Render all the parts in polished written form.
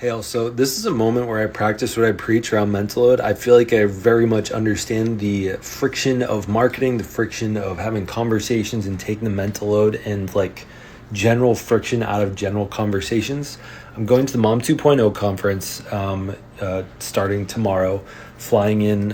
Hey, also, this is a moment where I practice what I preach around mental load. I feel like I very much understand the friction of marketing, the friction of having conversations and taking the mental load and like general friction out of general conversations. I'm going to the Mom 2.0 conference starting tomorrow, flying in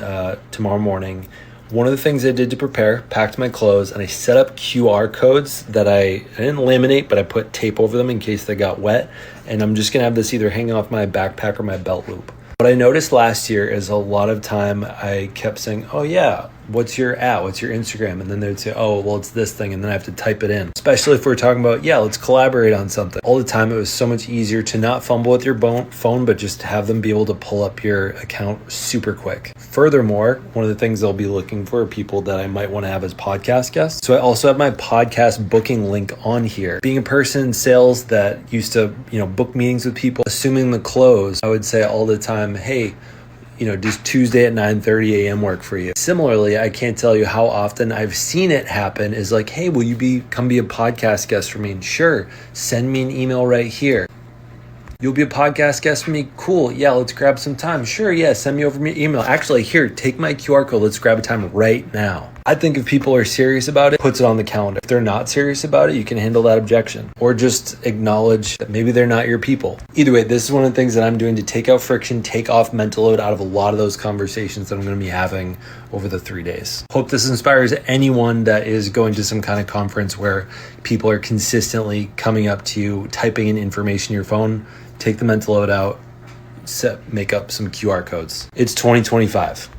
tomorrow morning. One of the things I did to prepare, packed my clothes, and I set up QR codes that I didn't laminate, but I put tape over them in case they got wet. And I'm just going to have this either hanging off my backpack or my belt loop. What I noticed last year is a lot of time I kept saying, oh yeah, what's your What's your Instagram? And then they'd say, oh, well, it's this thing. And then I have to type it in. Especially if we're talking about, yeah, let's collaborate on something. All the time, it was so much easier to not fumble with your phone, but just have them be able to pull up your account super quick. Furthermore, one of the things they'll be looking for are people that I might want to have as podcast guests. So I also have my podcast booking link on here. Being a person in sales that used to, book meetings with people, assuming the close, I would say all the time, hey, does Tuesday at 9:30 a.m. work for you? Similarly, I can't tell you how often I've seen it happen is like, hey, will you come be a podcast guest for me? And sure, send me an email right here. You'll be a podcast guest for me? Cool. Yeah, let's grab some time. Sure, yeah, send me over my email. Actually, here, take my QR code. Let's grab a time right now. I think if people are serious about it, puts it on the calendar. If they're not serious about it, you can handle that objection. Or just acknowledge that maybe they're not your people. Either way, this is one of the things that I'm doing to take out friction, take off mental load out of a lot of those conversations that I'm going to be having over the 3 days. Hope this inspires anyone that is going to some kind of conference where people are consistently coming up to you, typing in information in your phone. Take the mental load out, make up some QR codes. It's 2025.